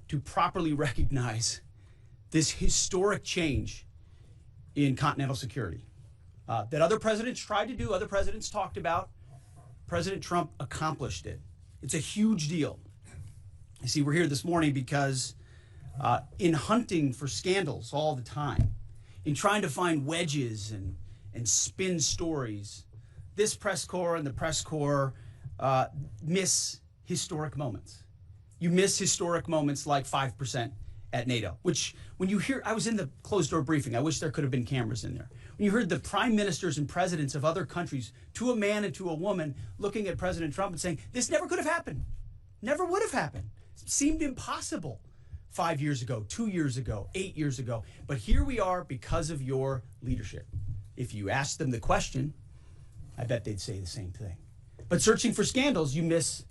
to properly recognize this historic change in continental security that other presidents tried to do, other presidents talked about. President Trump accomplished it. It's a huge deal. You see, we're here this morning because in hunting for scandals all the time, in trying to find wedges and spin stories, this press corps and the press corps miss historic moments. You miss historic moments like 5% at NATO, which when you hear, I was in the closed door briefing, I wish there could have been cameras in there. When you heard the prime ministers and presidents of other countries, to a man and to a woman, looking at President Trump and saying, this never could have happened, never would have happened. It seemed impossible 5 years ago, 2 years ago, 8 years ago. But here we are because of your leadership. If you ask them the question, I bet they'd say the same thing. But searching for scandals, you miss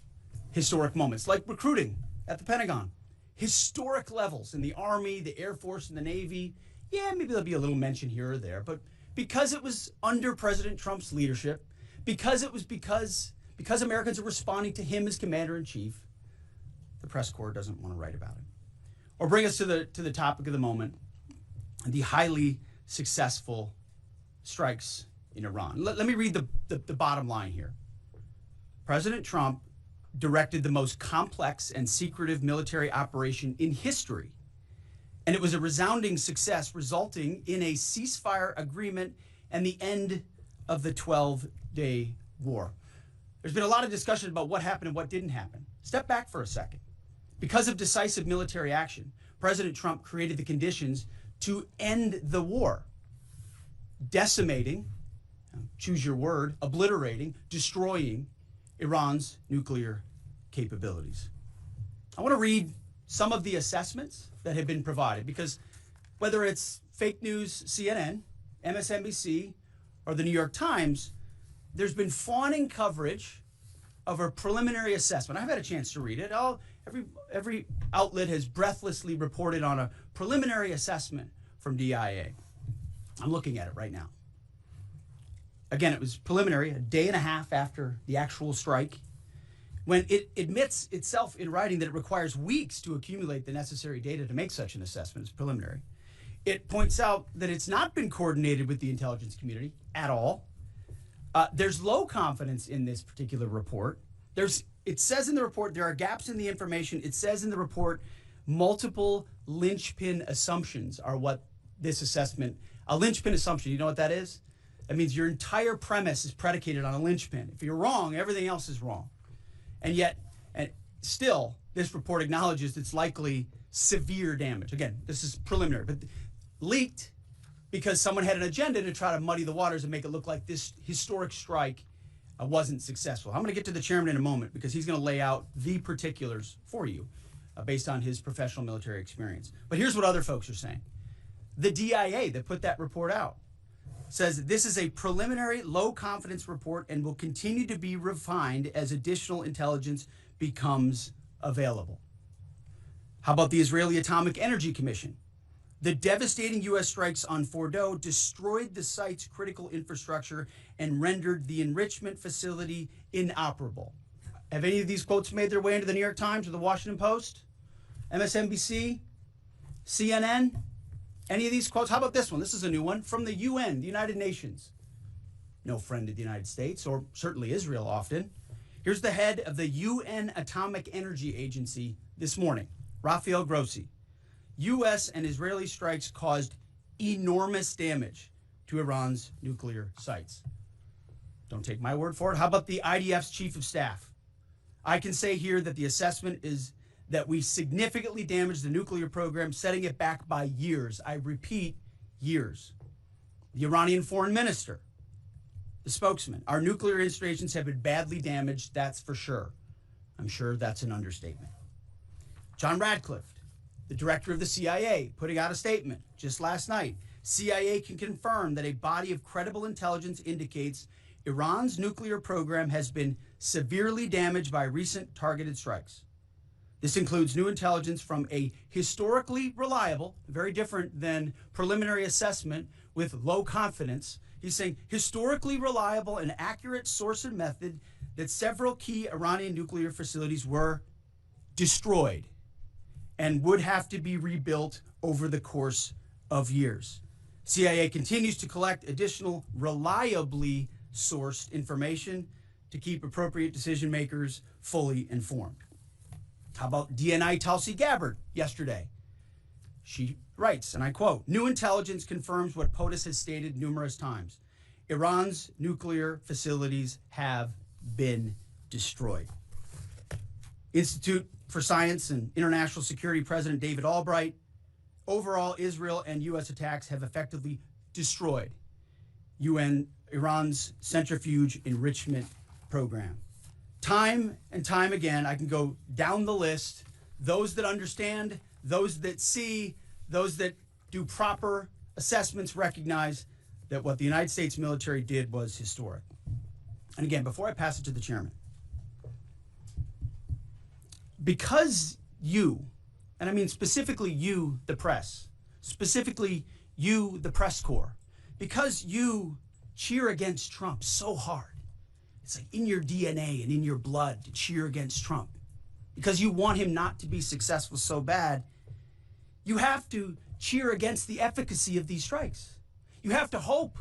historic moments, like recruiting at the Pentagon. Historic levels in the Army, the Air Force, and the Navy. Yeah, maybe there'll be a little mention here or there, but because it was under President Trump's leadership, because Americans are responding to him as commander-in-chief, the press corps doesn't want to write about it. Or bring us to the topic of the moment, the highly successful strikes in Iran. Let me read the bottom line here. President Trump directed the most complex and secretive military operation in history, and it was a resounding success, resulting in a ceasefire agreement and the end of the 12-day war. There's been a lot of discussion about what happened and what didn't happen. Step back for a second. Because of decisive military action, President Trump created the conditions to end the war, decimating, choose your word, obliterating, destroying Iran's nuclear capabilities. I want to read some of the assessments that have been provided, because whether it's fake news, CNN, MSNBC, or the New York Times, there's been fawning coverage of a preliminary assessment. I've had a chance to read it. Every outlet has breathlessly reported on a preliminary assessment from DIA. I'm looking at it right now. Again, it was preliminary, a day and a half after the actual strike, when it admits itself in writing that it requires weeks to accumulate the necessary data to make such an assessment. It's preliminary. It points out that it's not been coordinated with the intelligence community at all. There's low confidence in this particular report. It says in the report there are gaps in the information. It says in the report multiple linchpin assumptions are what this assessment, a linchpin assumption, you know what that is? That means your entire premise is predicated on a linchpin. If you're wrong, everything else is wrong. And yet, still, this report acknowledges it's likely severe damage. Again, this is preliminary, but leaked because someone had an agenda to try to muddy the waters and make it look like this historic strike wasn't successful. I'm going to get to the chairman in a moment because he's going to lay out the particulars for you based on his professional military experience. But here's what other folks are saying. The DIA that put that report out says this is a preliminary low confidence report and will continue to be refined as additional intelligence becomes available. How about the Israeli Atomic Energy Commission? The devastating U.S. strikes on Fordow destroyed the site's critical infrastructure and rendered the enrichment facility inoperable. Have any of these quotes made their way into the New York Times or the Washington Post? MSNBC? CNN? Any of these quotes? How about this one? This is a new one from the UN, the United Nations. No friend of the United States, or certainly Israel often. Here's the head of the UN Atomic Energy Agency this morning, Rafael Grossi. U.S. and Israeli strikes caused enormous damage to Iran's nuclear sites. Don't take my word for it. How about the IDF's chief of staff? I can say here that the assessment is that we significantly damaged the nuclear program, setting it back by years. I repeat, years. The Iranian foreign minister, the spokesman, our nuclear installations have been badly damaged, that's for sure. I'm sure that's an understatement. John Radcliffe, the director of the CIA, putting out a statement just last night. CIA can confirm that a body of credible intelligence indicates Iran's nuclear program has been severely damaged by recent targeted strikes. This includes new intelligence from a historically reliable, very different than preliminary assessment with low confidence. He's saying historically reliable and accurate source and method that several key Iranian nuclear facilities were destroyed and would have to be rebuilt over the course of years. CIA continues to collect additional reliably sourced information to keep appropriate decision makers fully informed. How about DNI Tulsi Gabbard yesterday? She writes, and I quote, "New intelligence confirms what POTUS has stated numerous times. Iran's nuclear facilities have been destroyed." Institute for Science and International Security President David Albright, overall, Israel and U.S. attacks have effectively destroyed Iran's centrifuge enrichment program. Time and time again, I can go down the list. Those that understand, those that see, those that do proper assessments recognize that what the United States military did was historic. And again, before I pass it to the chairman, because you, and I mean specifically you, the press, specifically you, the press corps, because you cheer against Trump so hard, it's like in your DNA and in your blood to cheer against Trump, because you want him not to be successful so bad, you have to cheer against the efficacy of these strikes. You have to hope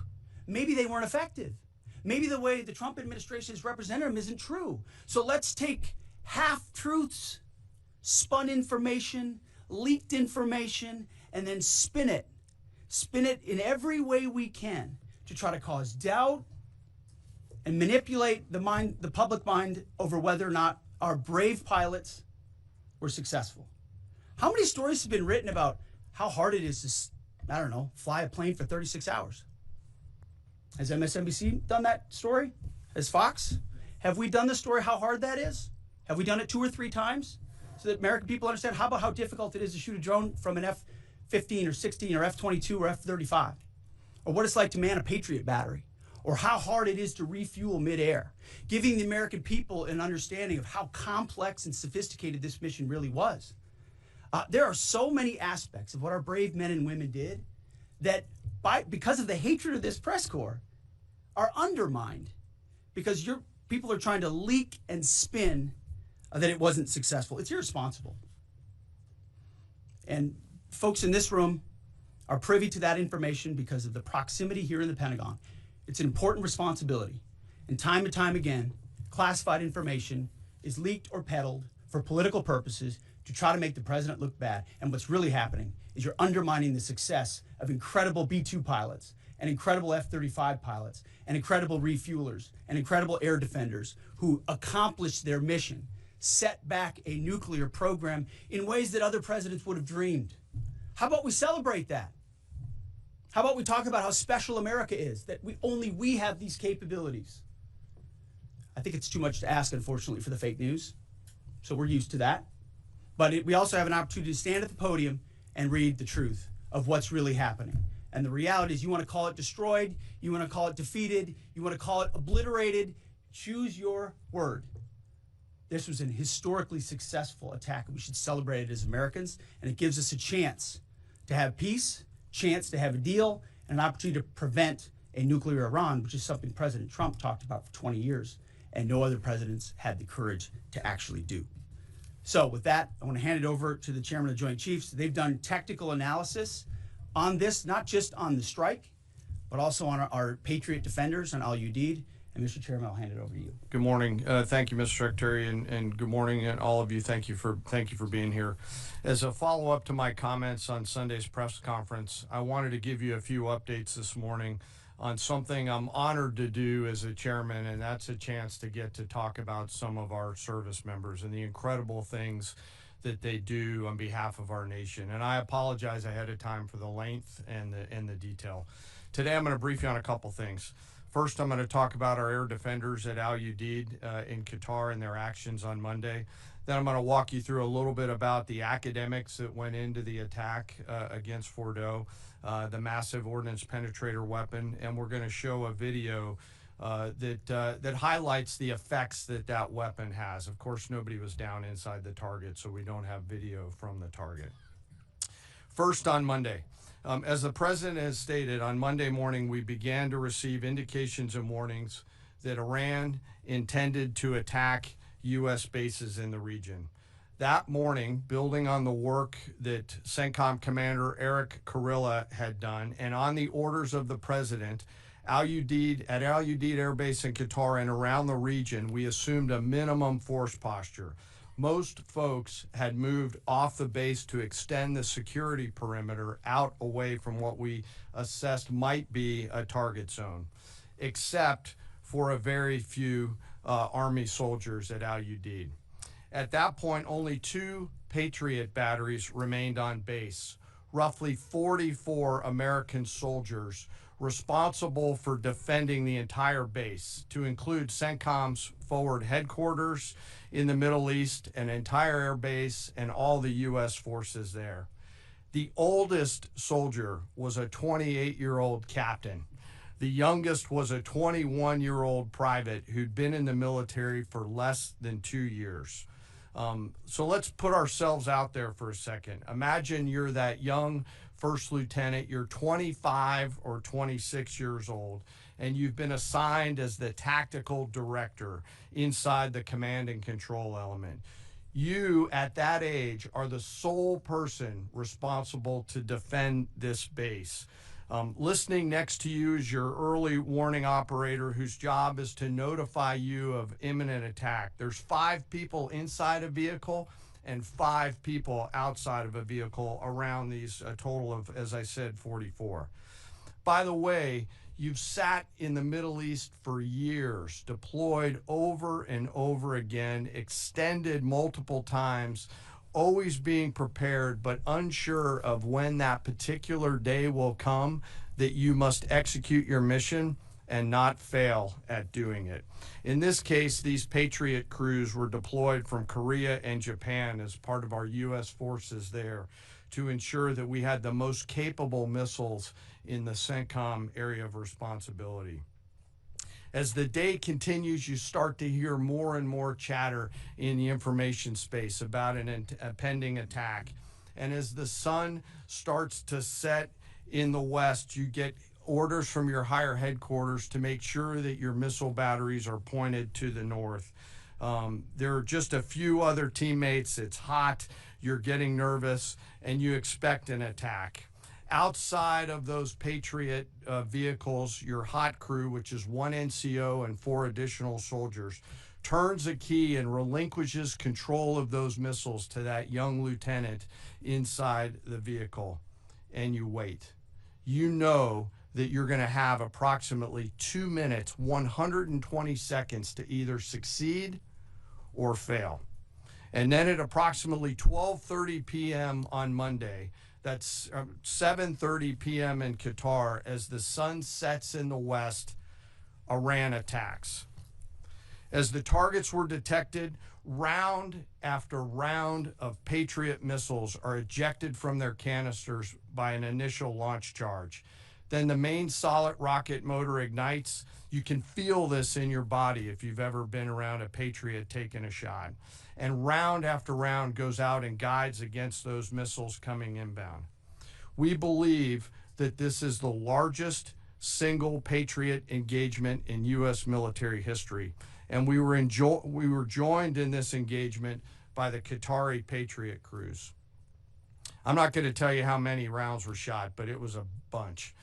maybe they weren't effective. Maybe the way the Trump administration has represented them isn't true. So let's take half-truths, spun information, leaked information, and then spin it in every way we can to try to cause doubt and manipulate the public mind over whether or not our brave pilots were successful. How many stories have been written about how hard it is to, I don't know, fly a plane for 36 hours? Has MSNBC done that story? Has Fox? Have we done the story how hard that is? Have we done it 2 or 3 times so that American people understand? How about how difficult it is to shoot a drone from an F-15 or 16 or F-22 or F-35? Or what it's like to man a Patriot battery? Or how hard it is to refuel midair? Giving the American people an understanding of how complex and sophisticated this mission really was. There are so many aspects of what our brave men and women did that because of the hatred of this press corps are undermined because your people are trying to leak and spin that it wasn't successful. It's irresponsible. And folks in this room are privy to that information because of the proximity here in the Pentagon. It's an important responsibility. And time again, classified information is leaked or peddled for political purposes to try to make the president look bad. And what's really happening is you're undermining the success of incredible B-2 pilots and incredible F-35 pilots and incredible refuelers and incredible air defenders who accomplished their mission, set back a nuclear program in ways that other presidents would have dreamed. How about we celebrate that? How about we talk about how special America is, that only we have these capabilities? I think it's too much to ask, unfortunately, for the fake news. So we're used to that. But we also have an opportunity to stand at the podium and read the truth of what's really happening. And the reality is, you want to call it destroyed, you want to call it defeated, you want to call it obliterated, choose your word. This was an historically successful attack, and we should celebrate it as Americans. And it gives us a chance to have peace, chance to have a deal, and an opportunity to prevent a nuclear Iran, which is something President Trump talked about for 20 years, and no other presidents had the courage to actually do. So with that, I want to hand it over to the chairman of the Joint Chiefs. They've done technical analysis on this, not just on the strike, but also on our Patriot defenders, on al-Udeid. And Mr. Chairman, I'll hand it over to you. Good morning. Thank you, Mr. Secretary, and good morning, and all of you. Thank you for being here. As a follow-up to my comments on Sunday's press conference, I wanted to give you a few updates this morning on something I'm honored to do as a chairman, and that's a chance to get to talk about some of our service members and the incredible things that they do on behalf of our nation. And I apologize ahead of time for the length and the detail. Today I'm going to brief you on a couple things. First, I'm going to talk about our air defenders at al-Udeid in Qatar and their actions on Monday. Then I'm going to walk you through a little bit about the academics that went into the attack against Fordo, the massive ordnance penetrator weapon, and we're going to show a video that highlights the effects that weapon has. Of course, nobody was down inside the target, so we don't have video from the target. First, on Monday. As the president has stated, on Monday morning, we began to receive indications and warnings that Iran intended to attack U.S. bases in the region. That morning, building on the work that CENTCOM Commander Eric Kurilla had done, and on the orders of the President, at Al Udeid Air Base in Qatar and around the region, we assumed a minimum force posture. Most folks had moved off the base to extend the security perimeter out away from what we assessed might be a target zone, except for a very few Army soldiers at Al Udeid. At that point, only 2 Patriot batteries remained on base, roughly 44 American soldiers responsible for defending the entire base, to include CENTCOM's forward headquarters in the Middle East, an entire air base, and all the U.S. forces there. The oldest soldier was a 28-year-old captain. The youngest was a 21-year-old private who'd been in the military for less than 2 years. So let's put ourselves out there for a second. Imagine you're that young first lieutenant, you're 25 or 26 years old, and you've been assigned as the tactical director inside the command and control element. You, at that age, are the sole person responsible to defend this base. Listening next to you is your early warning operator, whose job is to notify you of imminent attack. There's 5 people inside a vehicle and 5 people outside of a vehicle around these, a total of, as I said, 44. By the way, you've sat in the Middle East for years, deployed over and over again, extended multiple times, always being prepared, but unsure of when that particular day will come that you must execute your mission and not fail at doing it. In this case, these Patriot crews were deployed from Korea and Japan as part of our U.S. forces there to ensure that we had the most capable missiles in the CENTCOM area of responsibility. As the day continues, you start to hear more and more chatter in the information space about a pending attack. And as the sun starts to set in the west, you get orders from your higher headquarters to make sure that your missile batteries are pointed to the north. There are just a few other teammates. It's hot, you're getting nervous, and you expect an attack. Outside of those Patriot vehicles, your hot crew, which is 1 NCO and 4 additional soldiers, turns a key and relinquishes control of those missiles to that young lieutenant inside the vehicle, and you wait. You know that you're going to have approximately 2 minutes, 120 seconds to either succeed or fail. And then at approximately 12:30 p.m. on Monday, that's 7:30 p.m. in Qatar, as the sun sets in the west, Iran attacks. As the targets were detected, round after round of Patriot missiles are ejected from their canisters by an initial launch charge. Then the main solid rocket motor ignites. You can feel this in your body if you've ever been around a Patriot taking a shot. And round after round goes out and guides against those missiles coming inbound. We believe that this is the largest single Patriot engagement in U.S. military history. And we were joined in this engagement by the Qatari Patriot crews. I'm not going to tell you how many rounds were shot, but it was a bunch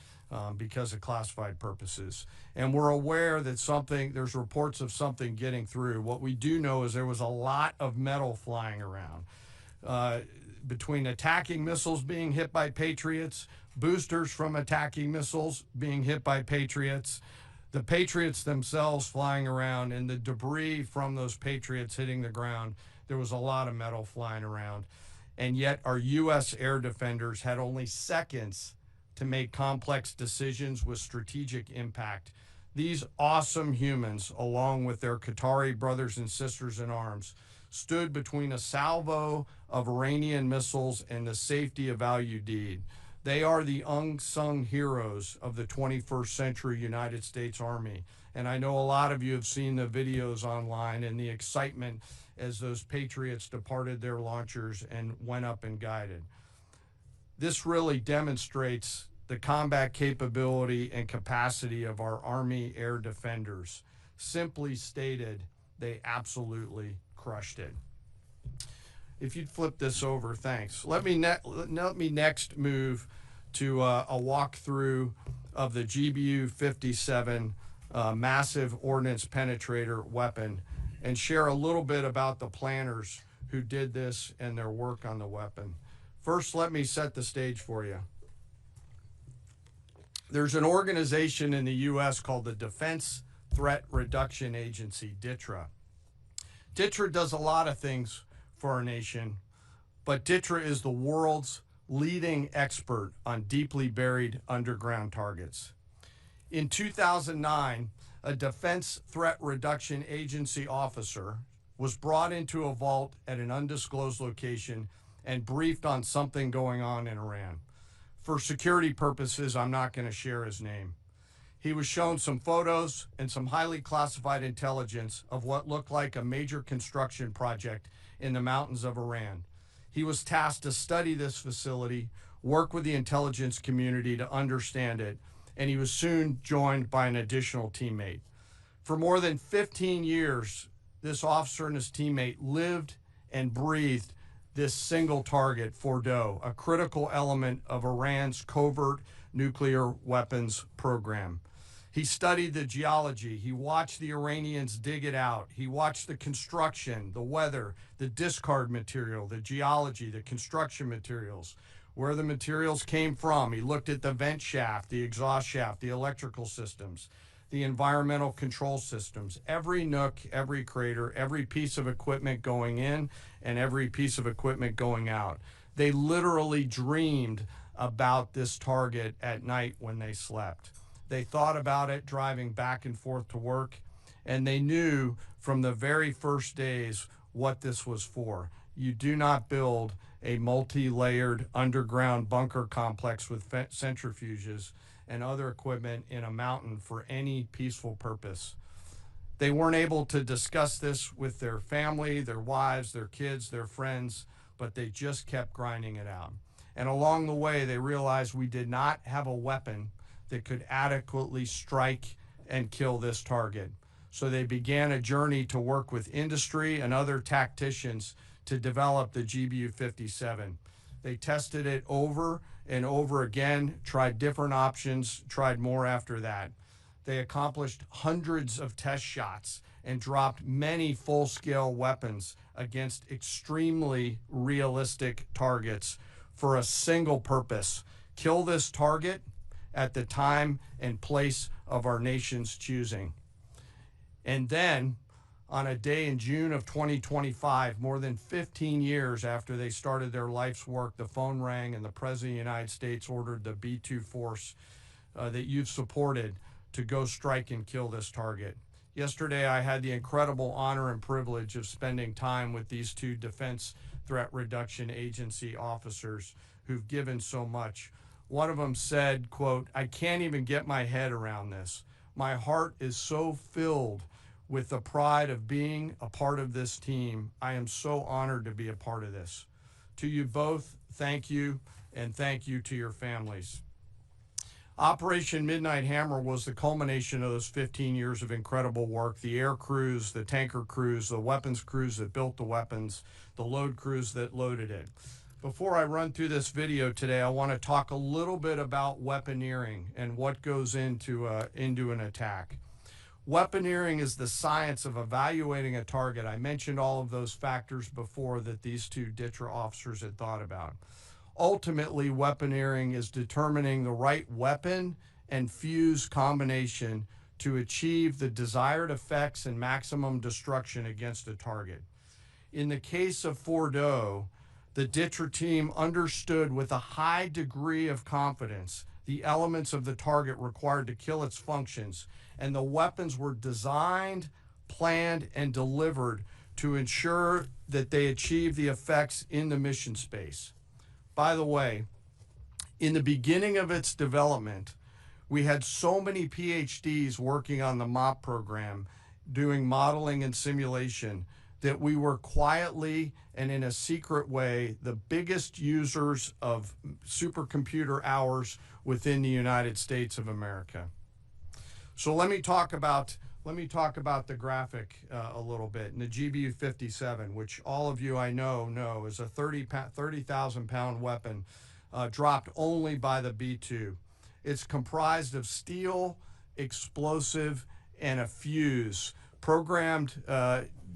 because of classified purposes. And we're aware that there's reports of something getting through. What we do know is there was a lot of metal flying around. Between attacking missiles being hit by Patriots, boosters from attacking missiles being hit by Patriots, the Patriots themselves flying around, and the debris from those Patriots hitting the ground, there was a lot of metal flying around. And yet our U.S. air defenders had only seconds to make complex decisions with strategic impact. These awesome humans, along with their Qatari brothers and sisters in arms, stood between a salvo of Iranian missiles and the safety of Al Udeid. They are the unsung heroes of the 21st century United States Army. And I know a lot of you have seen the videos online and the excitement as those Patriots departed their launchers and went up and guided. This really demonstrates the combat capability and capacity of our Army air defenders. Simply stated, they absolutely crushed it. If you'd flip this over, thanks. Let me next move to a walkthrough of the GBU-57 massive ordnance penetrator weapon and share a little bit about the planners who did this and their work on the weapon. First, let me set the stage for you. There's an organization in the U.S. called the Defense Threat Reduction Agency, DTRA. DTRA does a lot of things for our nation, but DTRA is the world's leading expert on deeply buried underground targets. In 2009, a Defense Threat Reduction Agency officer was brought into a vault at an undisclosed location and briefed on something going on in Iran. For security purposes, I'm not going to share his name. He was shown some photos and some highly classified intelligence of what looked like a major construction project in the mountains of Iran. He was tasked to study this facility, work with the intelligence community to understand it, and he was soon joined by an additional teammate. For more than 15 years, this officer and his teammate lived and breathed this single target, Fordo, a critical element of Iran's covert nuclear weapons program. He studied the geology. He watched the Iranians dig it out. He watched the construction, the weather, the discard material, the geology, the construction materials, where the materials came from. He looked at the vent shaft, the exhaust shaft, the electrical systems, the environmental control systems, every nook, every crater, every piece of equipment going in and every piece of equipment going out. They literally dreamed about this target at night when they slept. They thought about it driving back and forth to work, and they knew from the very first days what this was for. You do not build a multi-layered underground bunker complex with centrifuges and other equipment in a mountain for any peaceful purpose. They weren't able to discuss this with their family, their wives, their kids, their friends, but they just kept grinding it out. And along the way, they realized we did not have a weapon that could adequately strike and kill this target. So they began a journey to work with industry and other tacticians to develop the GBU-57. They tested it over and over again, tried different options, tried more after that. They accomplished hundreds of test shots and dropped many full-scale weapons against extremely realistic targets for a single purpose: kill this target at the time and place of our nation's choosing. And then, on a day in June of 2025, more than 15 years after they started their life's work, the phone rang and the President of the United States ordered the B-2 force that you've supported to go strike and kill this target. Yesterday, I had the incredible honor and privilege of spending time with these two Defense Threat Reduction Agency officers who've given so much. One of them said, quote, "I can't even get my head around this. My heart is so filled with the pride of being a part of this team. I am so honored to be a part of this." To you both, thank you, and thank you to your families. Operation Midnight Hammer was the culmination of those 15 years of incredible work. The air crews, the tanker crews, the weapons crews that built the weapons, the load crews that loaded it. Before I run through this video today, I want to talk a little bit about weaponeering and what goes into an attack. Weaponeering is the science of evaluating a target. I mentioned all of those factors before that these two DTRA officers had thought about. Ultimately, weaponeering is determining the right weapon and fuse combination to achieve the desired effects and maximum destruction against a target. In the case of Fordo, the DTRA team understood with a high degree of confidence the elements of the target required to kill its functions, and the weapons were designed, planned, and delivered to ensure that they achieve the effects in the mission space. By the way, in the beginning of its development, we had so many PhDs working on the MOP program, doing modeling and simulation, that we were quietly and in a secret way the biggest users of supercomputer hours within the United States of America. So let me talk about let me talk about the graphic a little bit. And the GBU-57, which all of you I know is a 30,000 pound weapon dropped only by the B-2. It's comprised of steel, explosive, and a fuse, programmed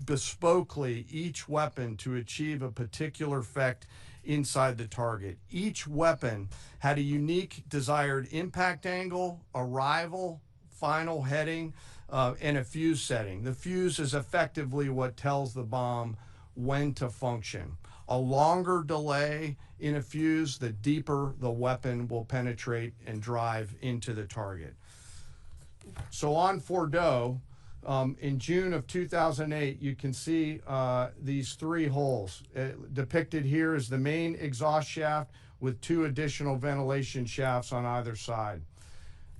bespokely each weapon to achieve a particular effect inside the target. Each weapon had a unique desired impact angle, arrival, final heading, and a fuse setting. The fuse is effectively what tells the bomb when to function. A longer delay in a fuse, the deeper the weapon will penetrate and drive into the target. So on Fordo, in June of 2008, you can see these 3 holes. Depicted here is the main exhaust shaft with 2 additional ventilation shafts on either side.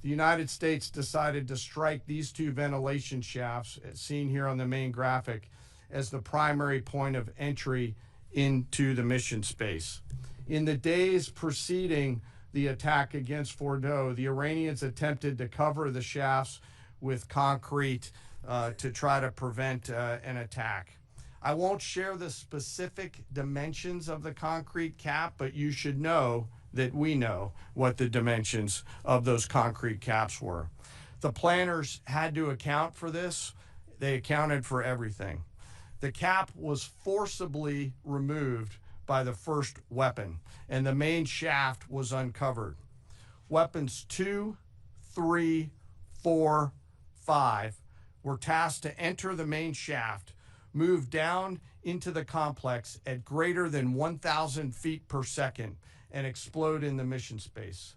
The United States decided to strike these 2 ventilation shafts, as seen here on the main graphic, as the primary point of entry into the mission space. In the days preceding the attack against Fordo, the Iranians attempted to cover the shafts with concrete to try to prevent an attack. I won't share the specific dimensions of the concrete cap, but you should know that we know what the dimensions of those concrete caps were. The planners had to account for this. They accounted for everything. The cap was forcibly removed by the first weapon, and the main shaft was uncovered. Weapons 2, 3, 4, 5 were tasked to enter the main shaft, move down into the complex at greater than 1,000 feet per second, and explode in the mission space.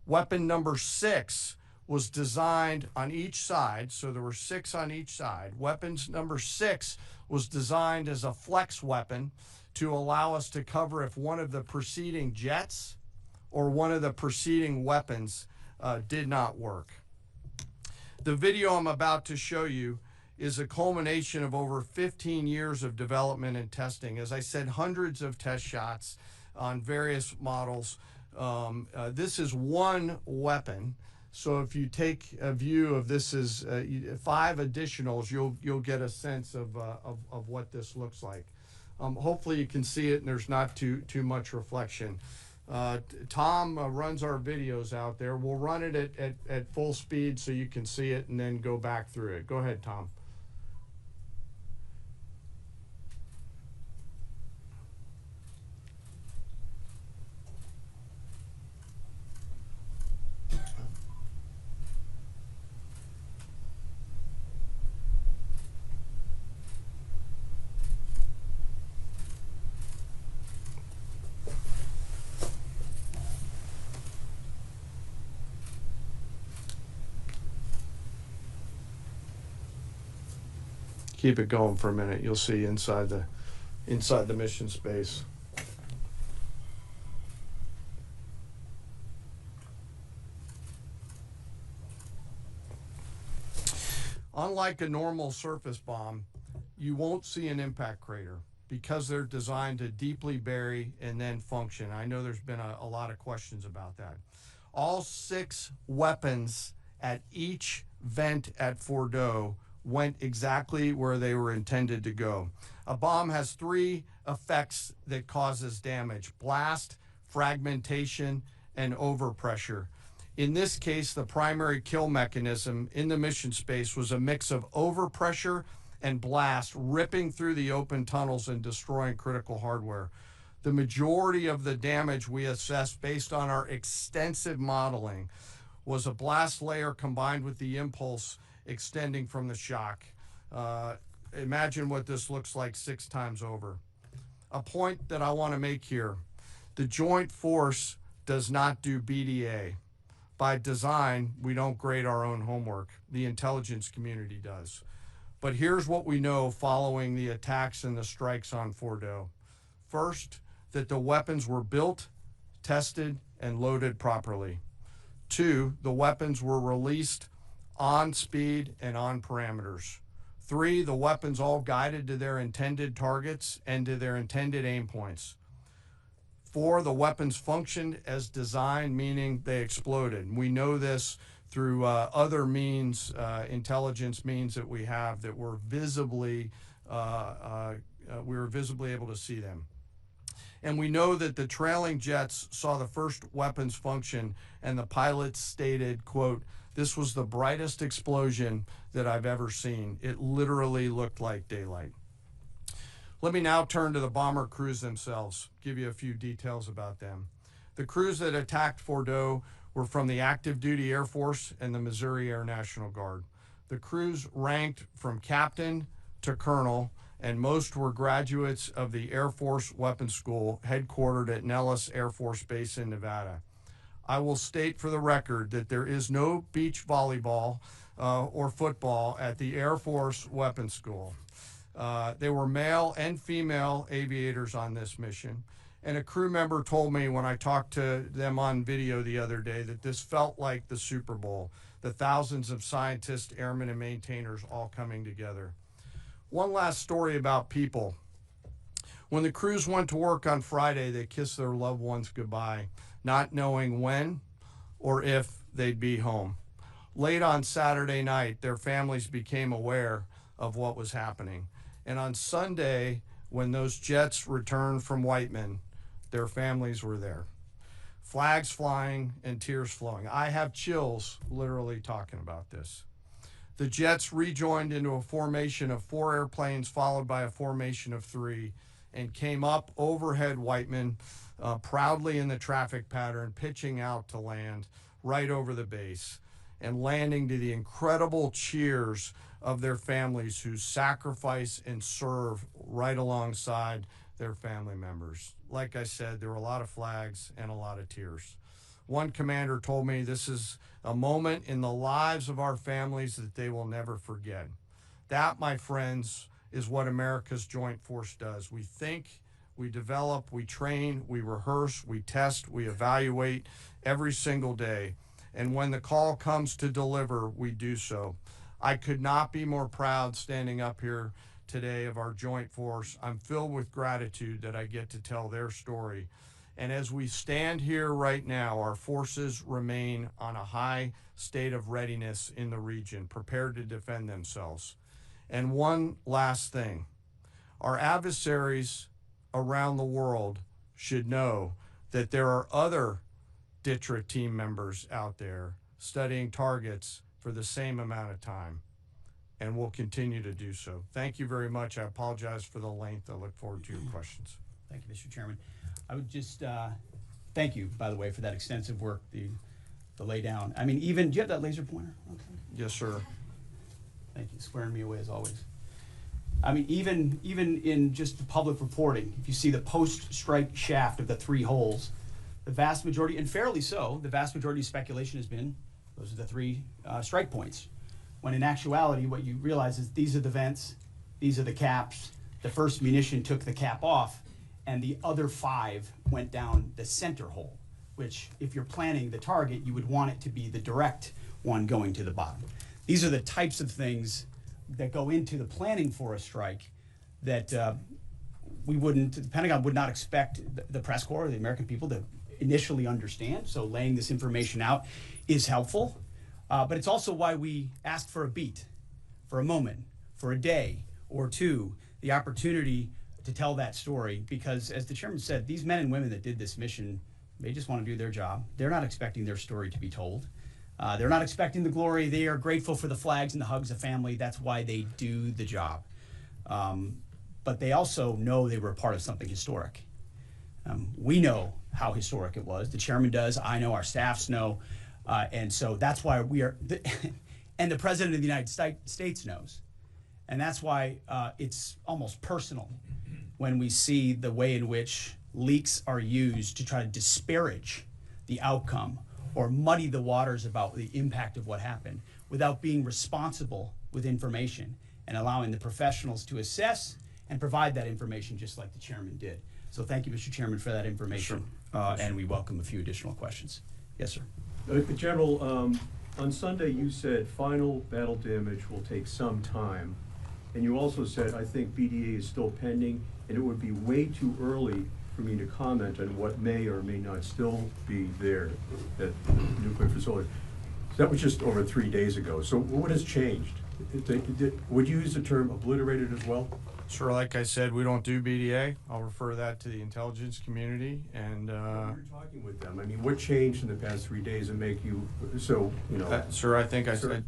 Weapon number 6 was designed on each side, so there were 6 on each side. Weapons number 6 was designed as a flex weapon to allow us to cover if one of the preceding jets or one of the preceding weapons did not work. The video I'm about to show you is a culmination of over 15 years of development and testing. As I said, hundreds of test shots on various models. This is one weapon. So if you take a view of this as 5 additionals, you'll get a sense of what this looks like. Hopefully you can see it and there's not too much reflection. Tom runs our videos out there. We'll run it at full speed so you can see it and then go back through it. Go ahead, Tom. Keep it going for a minute. You'll see inside the mission space. Unlike a normal surface bomb, you won't see an impact crater because they're designed to deeply bury and then function. I know there's been a lot of questions about that. All 6 weapons at each vent at Fordo went exactly where they were intended to go. A bomb has 3 effects that causes damage: blast, fragmentation, and overpressure. In this case, the primary kill mechanism in the mission space was a mix of overpressure and blast, ripping through the open tunnels and destroying critical hardware. The majority of the damage we assessed based on our extensive modeling was a blast layer combined with the impulse extending from the shock. Imagine what this looks like 6 times over. A point that I want to make here: the joint force does not do BDA. By design, we don't grade our own homework. The intelligence community does. But here's what we know following the attacks and the strikes on Fordo. First, that the weapons were built, tested, and loaded properly. 2, the weapons were released on speed and on parameters. 3, the weapons all guided to their intended targets and to their intended aim points. 4, the weapons functioned as designed, meaning they exploded. We know this through other means, intelligence means that we have, that were visibly, we were visibly able to see them. And we know that the trailing jets saw the first weapons function, and the pilots stated, quote, "This was the brightest explosion that I've ever seen. It literally looked like daylight." Let me now turn to the bomber crews themselves, give you a few details about them. The crews that attacked Fordo were from the active duty Air Force and the Missouri Air National Guard. The crews ranked from captain to colonel, and most were graduates of the Air Force Weapons School headquartered at Nellis Air Force Base in Nevada. I will state for the record that there is no beach volleyball or football at the Air Force Weapons School. There were male and female aviators on this mission. And a crew member told me when I talked to them on video the other day that this felt like the Super Bowl, the thousands of scientists, airmen, and maintainers all coming together. One last story about people. When the crews went to work on Friday, they kissed their loved ones goodbye, not knowing when or if they'd be home. Late on Saturday night, their families became aware of what was happening. And on Sunday, when those jets returned from Whiteman, their families were there. Flags flying and tears flowing. I have chills literally talking about this. The jets rejoined into a formation of 4 airplanes followed by a formation of 3 and came up overhead Whiteman, proudly in the traffic pattern, pitching out to land right over the base and landing to the incredible cheers of their families who sacrifice and serve right alongside their family members. Like I said, there were a lot of flags and a lot of tears. One commander told me this is a moment in the lives of our families that they will never forget. That, my friends, is what America's Joint Force does. We think, we develop, we train, we rehearse, we test, we evaluate every single day. And when the call comes to deliver, we do so. I could not be more proud standing up here today of our Joint Force. I'm filled with gratitude that I get to tell their story. And as we stand here right now, our forces remain on a high state of readiness in the region, prepared to defend themselves. And one last thing, our adversaries around the world should know that there are other DTRA team members out there studying targets for the same amount of time, and we'll continue to do so. Thank you very much. I apologize for the length. I look forward to your questions. Thank you, Mr. Chairman. I would just thank you, by the way, for that extensive work, the lay down. I mean, even, do you have that laser pointer? Okay. Yes, sir. Thank you, squaring me away as always. I mean, even in just the public reporting, if you see the post-strike shaft of the 3 holes, the vast majority, and fairly so, the vast majority of speculation has been those are the 3 strike points. When in actuality, what you realize is these are the vents, these are the caps. The first munition took the cap off, and the other 5 went down the center hole, which if you're planning the target, you would want it to be the direct one going to the bottom. These are the types of things that go into the planning for a strike that the Pentagon would not expect the press corps or the American people to initially understand. So laying this information out is helpful. But it's also why we ask for a beat, for a moment, for a day or 2, the opportunity to tell that story. Because as the chairman said, these men and women that did this mission, they just want to do their job. They're not expecting their story to be told. They're not expecting the glory. They are grateful for the flags and the hugs of family. That's why they do the job. But they also know they were a part of something historic. We know how historic it was. The chairman does. I know. Our staffs know. And so that's why we are, and the President of the United States knows. And that's why it's almost personal when we see the way in which leaks are used to try to disparage the outcome or muddy the waters about the impact of what happened without being responsible with information and allowing the professionals to assess and provide that information just like the chairman did. So thank you, Mr. Chairman, for that information. Sure. And we welcome a few additional questions. Yes, sir. General, on Sunday you said final battle damage will take some time. And you also said, I think BDA is still pending, and it would be way too early for me to comment on what may or may not still be there at the nuclear facility. That was just over 3 days ago. So what has changed? Would you use the term obliterated as well? Sure, like I said, we don't do BDA. I'll refer that to the intelligence community. And You're talking with them. I mean, what changed in the past 3 days and make you so, you know? sir, I think I said.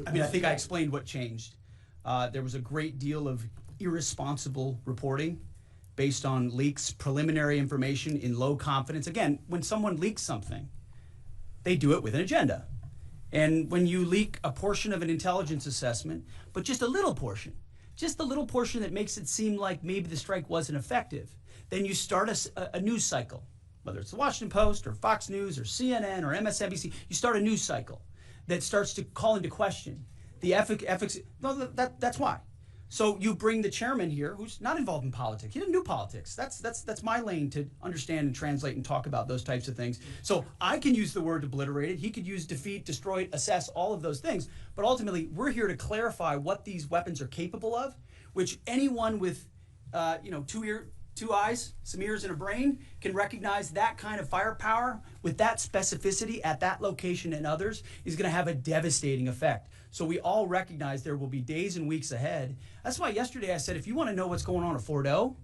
I mean, I think I explained what changed. There was a great deal of irresponsible reporting based on leaks, preliminary information in low confidence. Again, when someone leaks something, they do it with an agenda. And when you leak a portion of an intelligence assessment, but just a little portion that makes it seem like maybe the strike wasn't effective, then you start a news cycle, whether it's the Washington Post or Fox News or CNN or MSNBC. You start a news cycle that starts to call into question the efficacy. No, that's why. So you bring the chairman here, who's not involved in politics. He didn't do politics. That's my lane to understand and translate and talk about those types of things. So I can use the word obliterated. He could use defeat, destroyed, assess, all of those things. But ultimately, we're here to clarify what these weapons are capable of, which anyone with, two eyes, some ears, and a brain can recognize that kind of firepower with that specificity at that location and others is going to have a devastating effect. So we all recognize there will be days and weeks ahead. That's why yesterday I said, if you want to know what's going on at Fort O,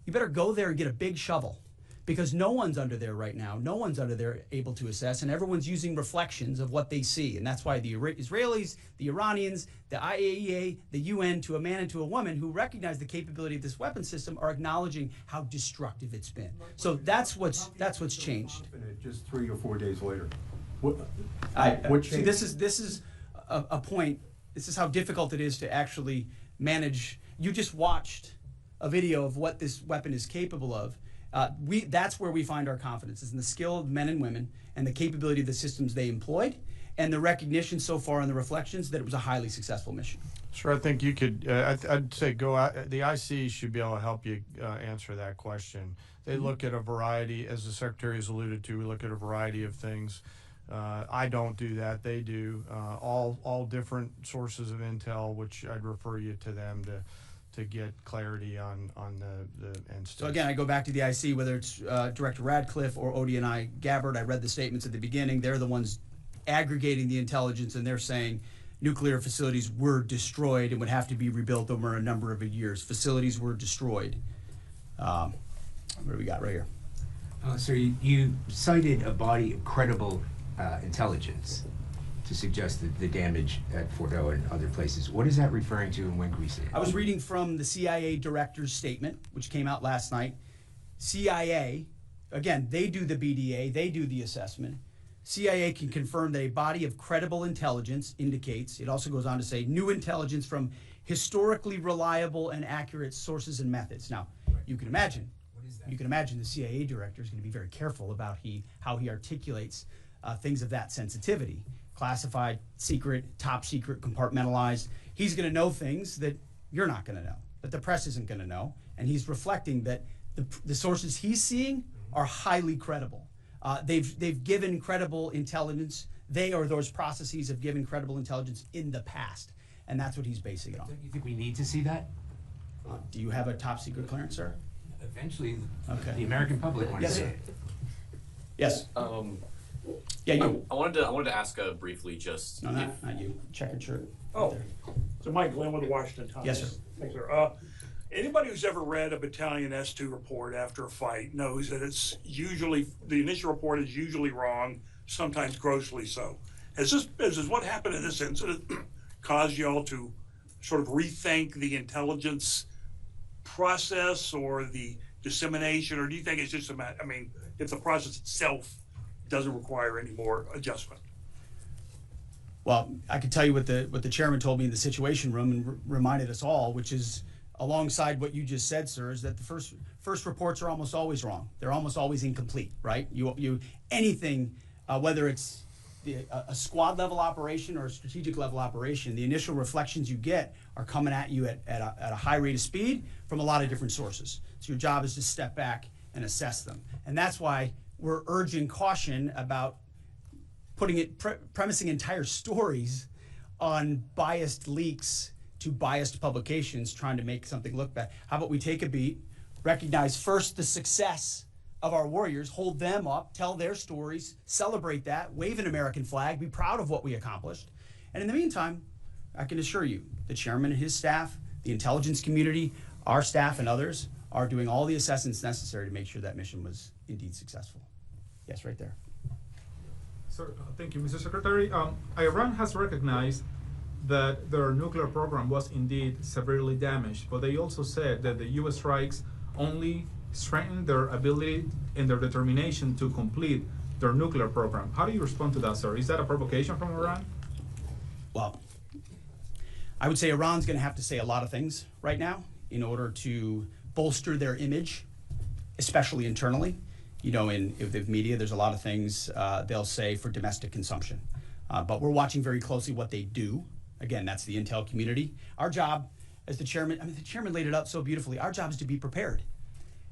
you better go there and get a big shovel, because no one's under there right now. No one's under there able to assess, and everyone's using reflections of what they see. And that's why the Israelis, the Iranians, the IAEA, the UN, to a man and to a woman who recognize the capability of this weapon system, are acknowledging how destructive it's been. So that's what's changed. Just 3 or 4 days later. What changed? See, this is a point. This is how difficult it is to actually manage. You just watched a video of what this weapon is capable of. That's where we find our confidence, is in the skill of men and women and the capability of the systems they employed, and the recognition so far in the reflections that it was a highly successful mission. Sure, I think you could, I'd say go out, the IC should be able to help you answer that question. They look at a variety, as the Secretary has alluded to, we look at a variety of things. I don't do that, they do. All different sources of intel, which I'd refer you to them to get clarity on the instance. So again, I go back to the IC, whether it's Director Radcliffe or ODNI Gabbard. I read the statements at the beginning. They're the ones aggregating the intelligence, and they're saying nuclear facilities were destroyed and would have to be rebuilt over a number of years. Facilities were destroyed. What do we got right here? So you cited a body of credible intelligence to suggest that the damage at Fort O and other places. What is that referring to, and when can we see it? I was reading from the CIA director's statement, which came out last night. CIA, again, they do the BDA, they do the assessment. CIA can confirm that a body of credible intelligence indicates, it also goes on to say, new intelligence from historically reliable and accurate sources and methods. Now, you can imagine, the CIA director is going to be very careful about how he articulates things of that sensitivity. Classified, secret, top secret, compartmentalized. He's going to know things that you're not going to know, that the press isn't going to know, and he's reflecting that the sources he's seeing are highly credible. They've given credible intelligence. They or those processes have given credible intelligence in the past, and that's what he's basing it on. Don't you think we need to see that? Do you have a top secret clearance, sir? Eventually, Okay. the American public wants Yes, to see sir. it. Yes. Yeah, you. I wanted to ask briefly just. No, not you. Checkered shirt. Oh, so Mike Glenn with the Washington Times. Yes, sir. Thanks, sir. Anybody who's ever read a Battalion S2 report after a fight knows that it's usually, the initial report is usually wrong, sometimes grossly so. Has what happened in this incident caused y'all to sort of rethink the intelligence process or the dissemination, or do you think it's just if the process itself doesn't require any more adjustment? Well, I can tell you what the chairman told me in the Situation Room and reminded us all, which is alongside what you just said, sir, is that the first reports are almost always wrong. They're almost always incomplete, right? Anything, whether it's a squad level operation or a strategic level operation, the initial reflections you get are coming at you at a high rate of speed from a lot of different sources. So your job is to step back and assess them, and that's why we're urging caution about premising entire stories on biased leaks to biased publications trying to make something look bad. How about we take a beat, recognize first the success of our warriors, hold them up, tell their stories, celebrate that, wave an American flag, be proud of what we accomplished. And in the meantime, I can assure you, the chairman and his staff, the intelligence community, our staff and others are doing all the assessments necessary to make sure that mission was indeed successful. Yes, right there. Sir, thank you, Mr. Secretary. Iran has recognized that their nuclear program was indeed severely damaged, but they also said that the U.S. strikes only strengthened their ability and their determination to complete their nuclear program. How do you respond to that, sir? Is that a provocation from Iran? Well, I would say Iran's going to have to say a lot of things right now in order to bolster their image, especially internally. You know, in the media, there's a lot of things they'll say for domestic consumption. But we're watching very closely what they do. Again, that's the intel community. Our job as the chairman, I mean, the chairman laid it out so beautifully. Our job is to be prepared.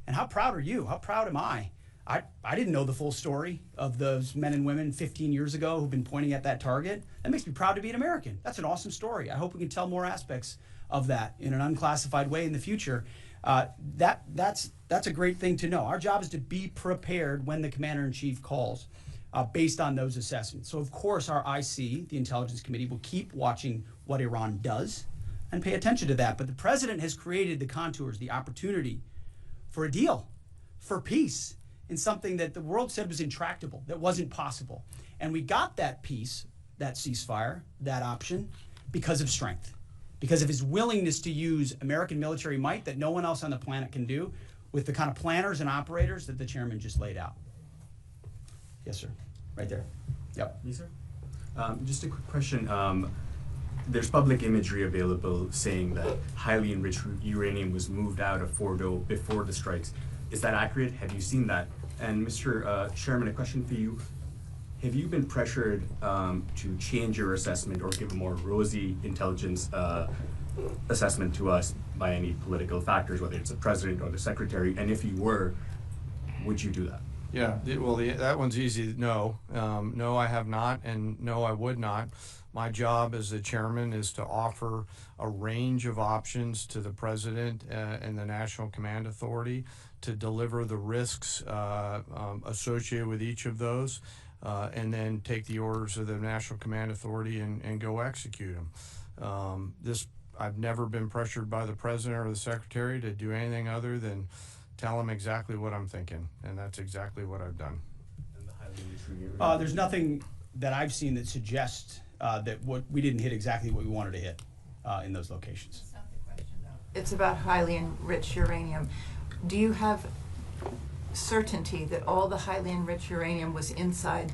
And how proud are you? How proud am I? I didn't know the full story of those men and women 15 years ago who've been pointing at that target. That makes me proud to be an American. That's an awesome story. I hope we can tell more aspects of that in an unclassified way in the future. That's a great thing to know. Our job is to be prepared when the commander-in-chief calls based on those assessments. So, of course, our IC, the Intelligence Committee, will keep watching what Iran does and pay attention to that. But the president has created the contours, the opportunity for a deal, for peace, in something that the world said was intractable, that wasn't possible. And we got that peace, that ceasefire, that option, because of strength, because of his willingness to use American military might that no one else on the planet can do, with the kind of planners and operators that the chairman just laid out. Yes, sir. Right there. Yep. Yes, sir. Just a quick question. There's public imagery available saying that highly enriched uranium was moved out of Fordo before the strikes. Is that accurate? Have you seen that? And Mr. Chairman, a question for you. Have you been pressured to change your assessment or give a more rosy intelligence assessment to us by any political factors, whether it's the president or the secretary? And if you were, would you do that? Yeah, that one's easy. No, no, I have not, and no, I would not. My job as the chairman is to offer a range of options to the president and the National Command Authority to deliver the risks associated with each of those, and then take the orders of the National Command Authority and go execute them. I've never been pressured by the president or the secretary to do anything other than tell them exactly what I'm thinking, and that's exactly what I've done. There's nothing that I've seen that suggests that we didn't hit exactly what we wanted to hit in those locations. That's not the question, though. It's about highly enriched uranium. Do you have certainty that all the highly enriched uranium was inside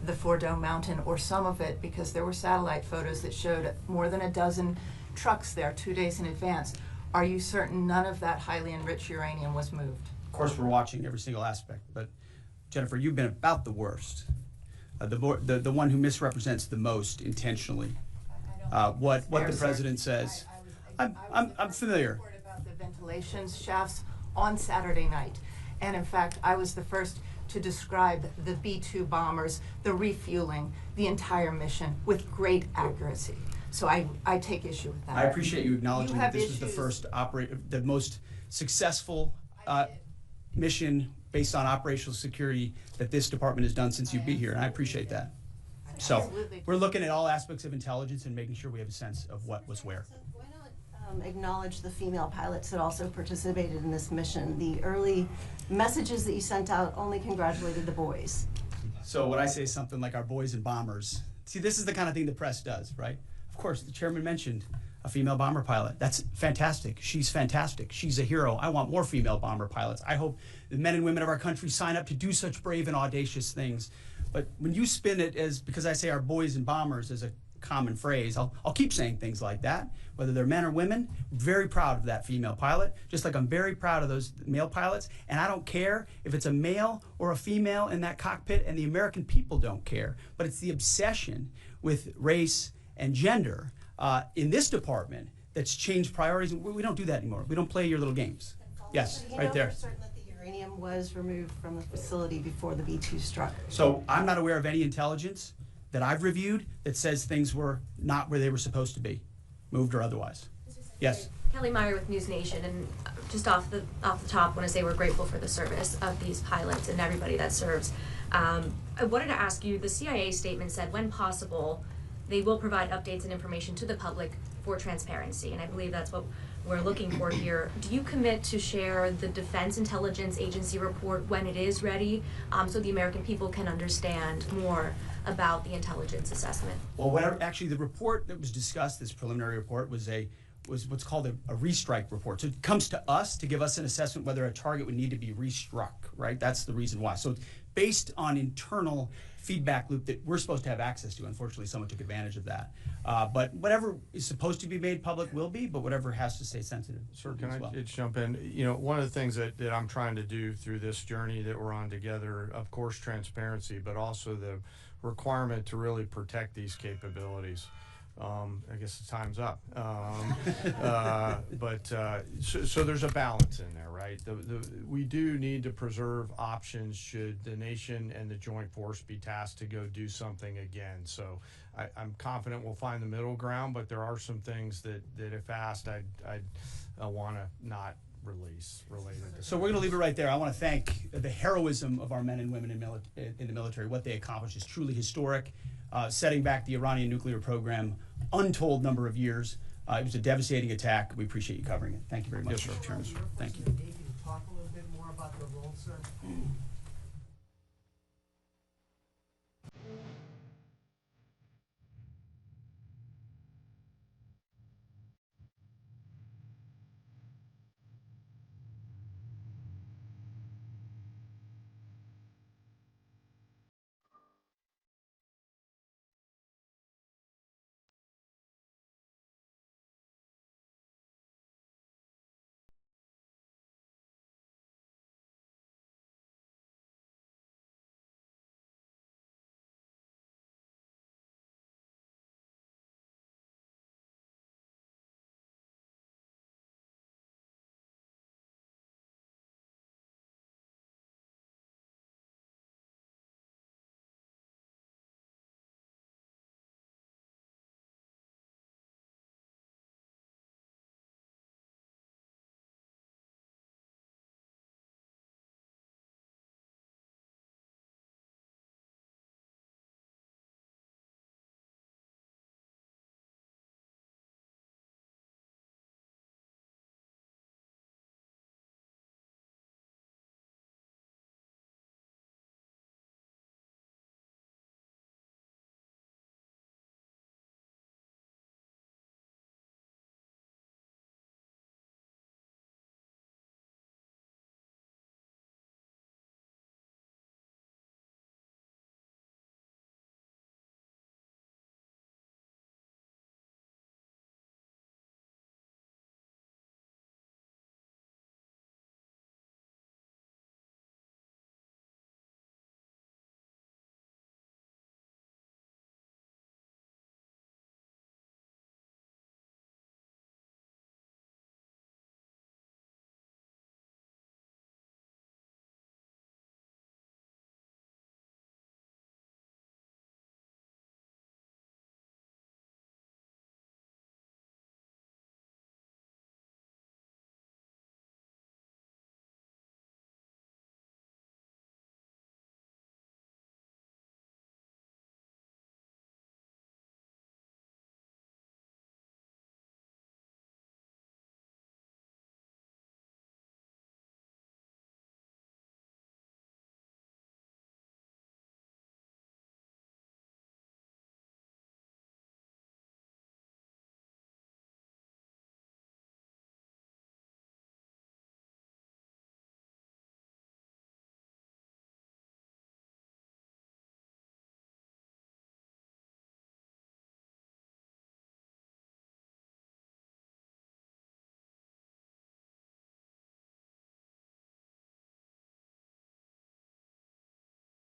the Fordo mountain, or some of it, because there were satellite photos that showed more than a dozen trucks there 2 days in advance? Are you certain none of that highly enriched uranium was moved? Of course, we're watching every single aspect, but Jennifer, you've been about the worst, the one who misrepresents the most intentionally what the president says. I'm familiar. I reported about the ventilation shafts on Saturday night, and in fact, I was the first to describe the B-2 bombers, the refueling, the entire mission with great accuracy. So I take issue with that. I appreciate you acknowledging that this was the issues. first the most successful mission based on operational security that this department has done since you've been here, and I appreciate that. So Absolutely. we're looking at all aspects of intelligence and making sure we have a sense of what was where. So why not acknowledge the female pilots that also participated in this mission? The early messages that you sent out only congratulated the boys. So when I say something like our boys and bombers, see, this is the kind of thing the press does, right? Of course, the chairman mentioned a female bomber pilot. That's fantastic. She's fantastic. She's a hero. I want more female bomber pilots. I hope the men and women of our country sign up to do such brave and audacious things. But when you spin it as, because I say our boys and bombers as a common phrase, I'll keep saying things like that, whether they're men or women. I'm very proud of that female pilot, just like I'm very proud of those male pilots. And I don't care if it's a male or a female in that cockpit, and the American people don't care. But it's the obsession with race and gender in this department that's changed priorities. We don't do that anymore. We don't play your little games. Yes, right there. For certain that the uranium was removed from the facility before the B-2 struck. So I'm not aware of any intelligence that I've reviewed that says things were not where they were supposed to be, moved or otherwise. Yes. Kelly Meyer with News Nation, and just off the top, want to say we're grateful for the service of these pilots and everybody that serves. I wanted to ask you, the CIA statement said, when possible, they will provide updates and information to the public for transparency, and I believe that's what we're looking for here. Do you commit to share the Defense Intelligence Agency report when it is ready, so the American people can understand more about the intelligence assessment? Well, actually, the report that was discussed, this preliminary report, was what's called a restrike report. So it comes to us to give us an assessment whether a target would need to be restruck, right? That's the reason why. So it's based on internal feedback loop that we're supposed to have access to. Unfortunately, someone took advantage of that. But whatever is supposed to be made public will be, but whatever has to stay sensitive. Sir, can I just jump in? You know, one of the things that I'm trying to do through this journey that we're on together, of course, transparency, but also the requirement to really protect these capabilities. I guess the time's up. So there's a balance in there, right? We do need to preserve options should the nation and the joint force be tasked to go do something again. So I'm confident we'll find the middle ground, but there are some things that if asked, I'd want to not release related to. So we're going to leave it right there. I want to thank the heroism of our men and women in the military. What they accomplished is truly historic, setting back the Iranian nuclear program untold number of years. It was a devastating attack. We appreciate you covering it. Thank you very much, Yes, sir. Chairman. Thank you. Can you talk a little bit more about the role, sir?